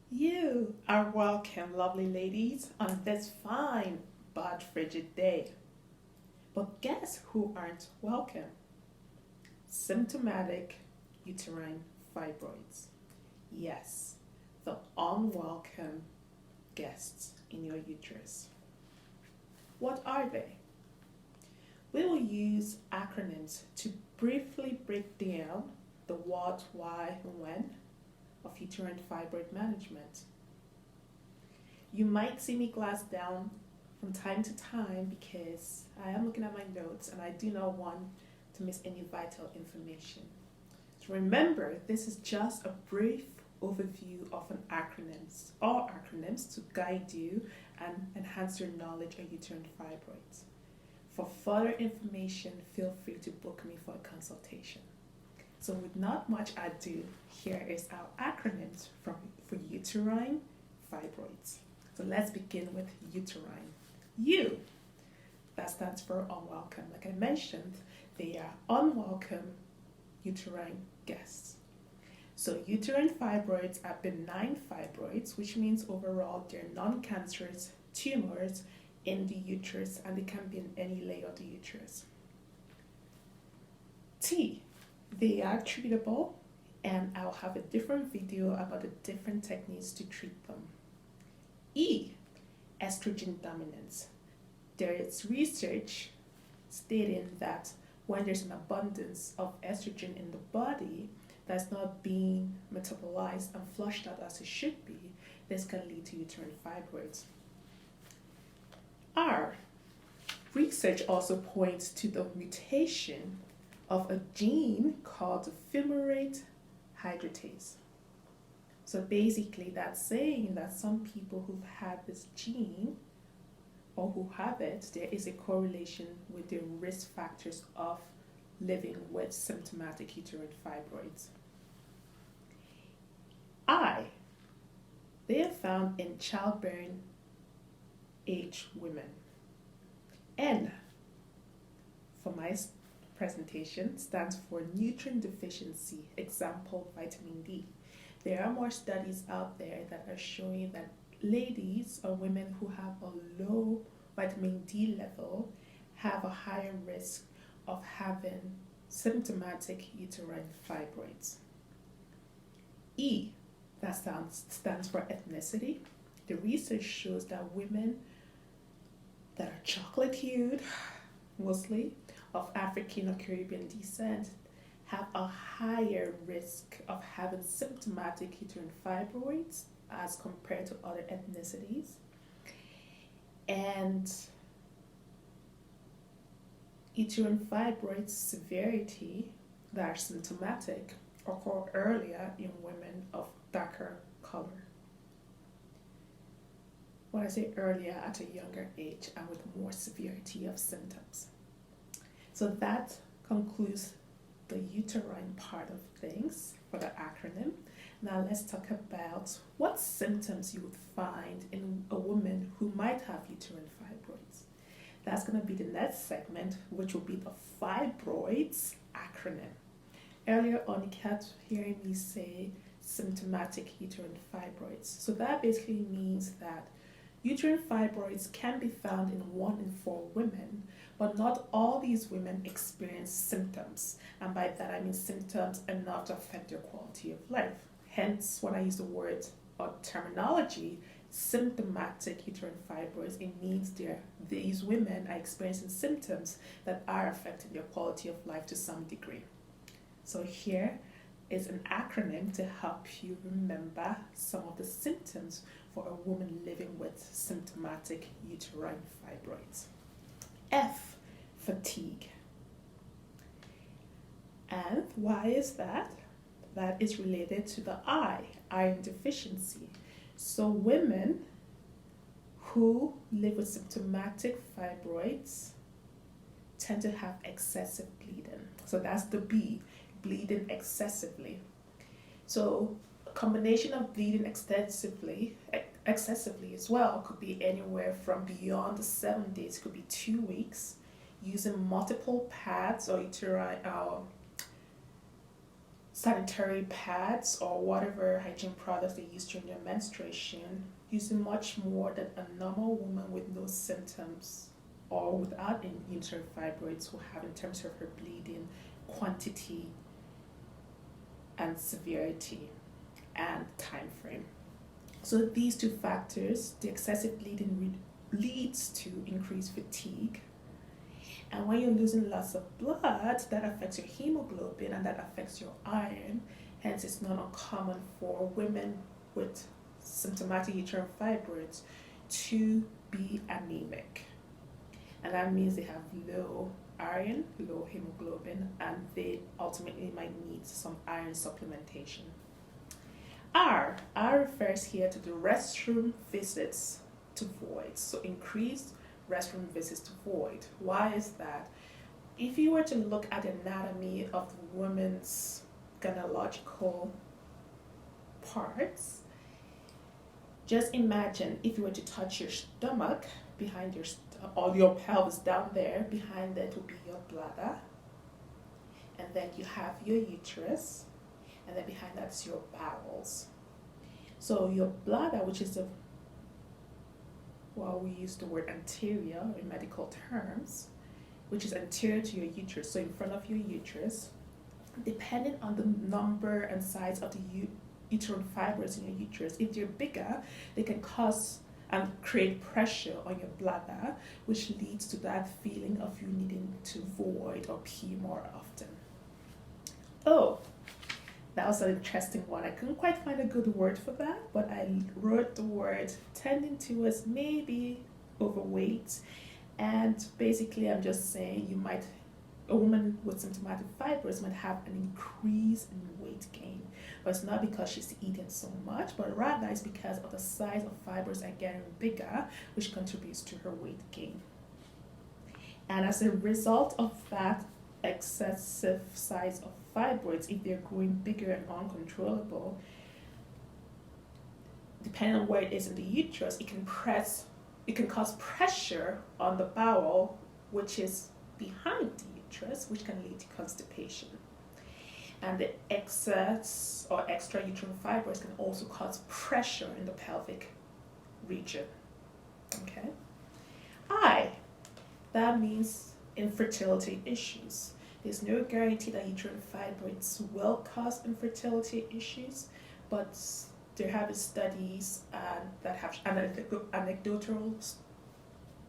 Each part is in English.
You are welcome, lovely ladies, on this fine but frigid day. But guess who aren't welcome? Symptomatic uterine fibroids. Yes, the unwelcome guests in your uterus. What are they? We will use acronyms to briefly break down the what, why, and when of uterine fibroid management. You might see me glass down from time to time because I am looking at my notes and I do not want to miss any vital information. So remember, this is just a brief overview of an acronyms or acronyms to guide you and enhance your knowledge of uterine fibroids. For further information, feel free to book me for a consultation. So with not much ado, here is our acronyms for uterine fibroids. So let's begin with uterine. U, that stands for unwelcome. Like I mentioned, they are unwelcome uterine guests. So uterine fibroids are benign fibroids, which means overall they're non-cancerous tumors in the uterus and they can be in any layer of the uterus. T, they are treatable and I'll have a different video about the different techniques to treat them. E, estrogen dominance. There is research stating that when there's an abundance of estrogen in the body that's not being metabolized and flushed out as it should be, this can lead to uterine fibroids. R, research also points to the mutation of a gene called fumarate hydratase. So basically that's saying that some people who've had this gene or who have it, there is a correlation with the risk factors of living with symptomatic uterine fibroids. I, they are found in childbearing age women. N, for my presentation, stands for nutrient deficiency, example vitamin D. There are more studies out there that are showing that ladies or women who have a low vitamin D level have a higher risk of having symptomatic uterine fibroids. E, that stands for ethnicity. The research shows that women that are chocolate hued, mostly of African or Caribbean descent, have a higher risk of having symptomatic uterine fibroids as compared to other ethnicities. And uterine fibroid severity that are symptomatic occur earlier in women of darker color. When I say earlier, at a younger age and with more severity of symptoms. So that concludes the uterine part of things for the acronym. Now let's talk about what symptoms you would find in a woman who might have uterine fibroids. That's going to be the next segment, which will be the fibroids acronym. Earlier on, you kept hearing me say symptomatic uterine fibroids. So that basically means that uterine fibroids can be found in 1 in 4 women, but not all these women experience symptoms. And by that I mean symptoms enough to affect their quality of life. Hence, when I use the word or terminology, symptomatic uterine fibroids, it means these women are experiencing symptoms that are affecting their quality of life to some degree. So here is an acronym to help you remember some of the symptoms for a woman living with symptomatic uterine fibroids. F, fatigue. And why is that? That is related to the I, iron deficiency. So women who live with symptomatic fibroids tend to have excessive bleeding. So that's the B, bleeding excessively. So a combination of bleeding excessively as well could be anywhere from beyond the 7 days, could be 2 weeks, using multiple pads or uterine sanitary pads or whatever hygiene products they use during their menstruation, using much more than a normal woman with no symptoms or without any uterine fibroids will have in terms of her bleeding quantity and severity and time frame. So these two factors, the excessive bleeding leads to increased fatigue. And when you're losing lots of blood, that affects your hemoglobin and that affects your iron. Hence, it's not uncommon for women with symptomatic uterine fibroids to be anemic. And that means they have low iron, low hemoglobin, and they ultimately might need some iron supplementation. R refers here to the restroom visits to void. So increased restroom visits to void. Why is that? If you were to look at the anatomy of the woman's gynecological parts, just imagine if you were to touch your stomach behind or your pelvis down there, behind that would be your bladder, and then you have your uterus, and then behind that's your bowels. So your bladder, which is we use the word anterior in medical terms, which is anterior to your uterus, so in front of your uterus, depending on the number and size of the uterine fibers in your uterus, if they're bigger, they can cause and create pressure on your bladder, which leads to that feeling of you needing to void or pee more often. Oh, that was an interesting one. I couldn't quite find a good word for that, but I wrote the word tending towards maybe overweight. And basically, I'm just saying a woman with symptomatic fibroids might have an increase in weight gain. But it's not because she's eating so much, but rather it's because of the size of fibers are getting bigger, which contributes to her weight gain. And as a result of that excessive size of fibroids, if they're growing bigger and uncontrollable, depending on where it is in the uterus, it can cause pressure on the bowel, which is behind the uterus, which can lead to constipation. And the excess or extra uterine fibroids can also cause pressure in the pelvic region. Okay. That means infertility issues. There's no guarantee that uterine fibroids will cause infertility issues, but there have been studies that have anecdotal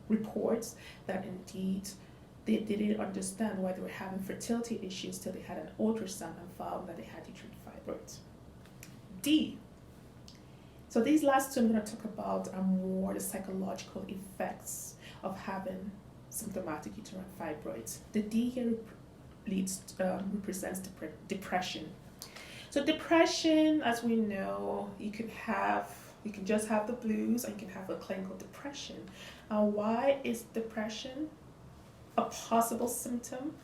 reports that indeed they didn't understand why they were having fertility issues till they had an ultrasound and found that they had uterine fibroids. D. So these last two I'm going to talk about are more the psychological effects of having symptomatic uterine fibroids. The D here represents depression. So depression, as we know, you can just have the blues, and you can have a clinical depression. Why is depression a possible symptom?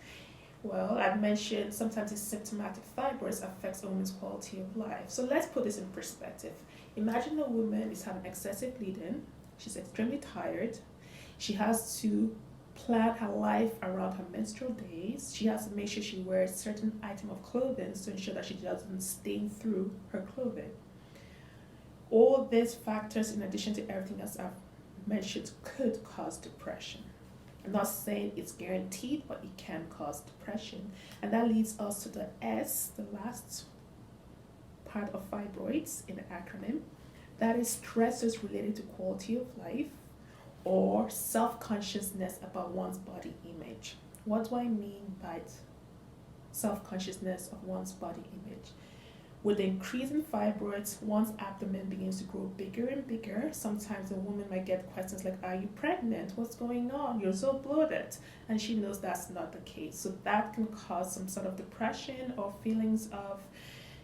Well, I've mentioned sometimes the symptomatic fibroids affects a woman's quality of life. So let's put this in perspective. Imagine a woman is having excessive bleeding. She's extremely tired. She has to plan her life around her menstrual days. She has to make sure she wears certain item of clothing to ensure that she doesn't stain through her clothing. All these factors, in addition to everything else I've mentioned, could cause depression. I'm not saying it's guaranteed, but it can cause depression. And that leads us to the S, the last part of fibroids in the acronym. That is stresses related to quality of life or self-consciousness about one's body image. What do I mean by self-consciousness of one's body image? With the increase in fibroids, one's abdomen begins to grow bigger and bigger. Sometimes a woman might get questions like, are you pregnant? What's going on? You're so bloated. And she knows that's not the case. So that can cause some sort of depression or feelings of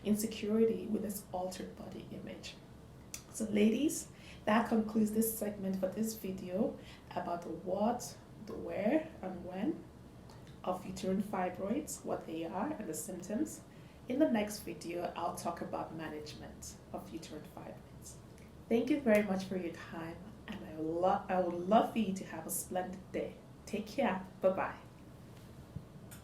insecurity with this altered body image. So ladies, that concludes this segment for this video about the what, the where, and when of uterine fibroids, what they are, and the symptoms. In the next video, I'll talk about management of uterine fibroids. Thank you very much for your time, and I would love for you to have a splendid day. Take care. Bye-bye.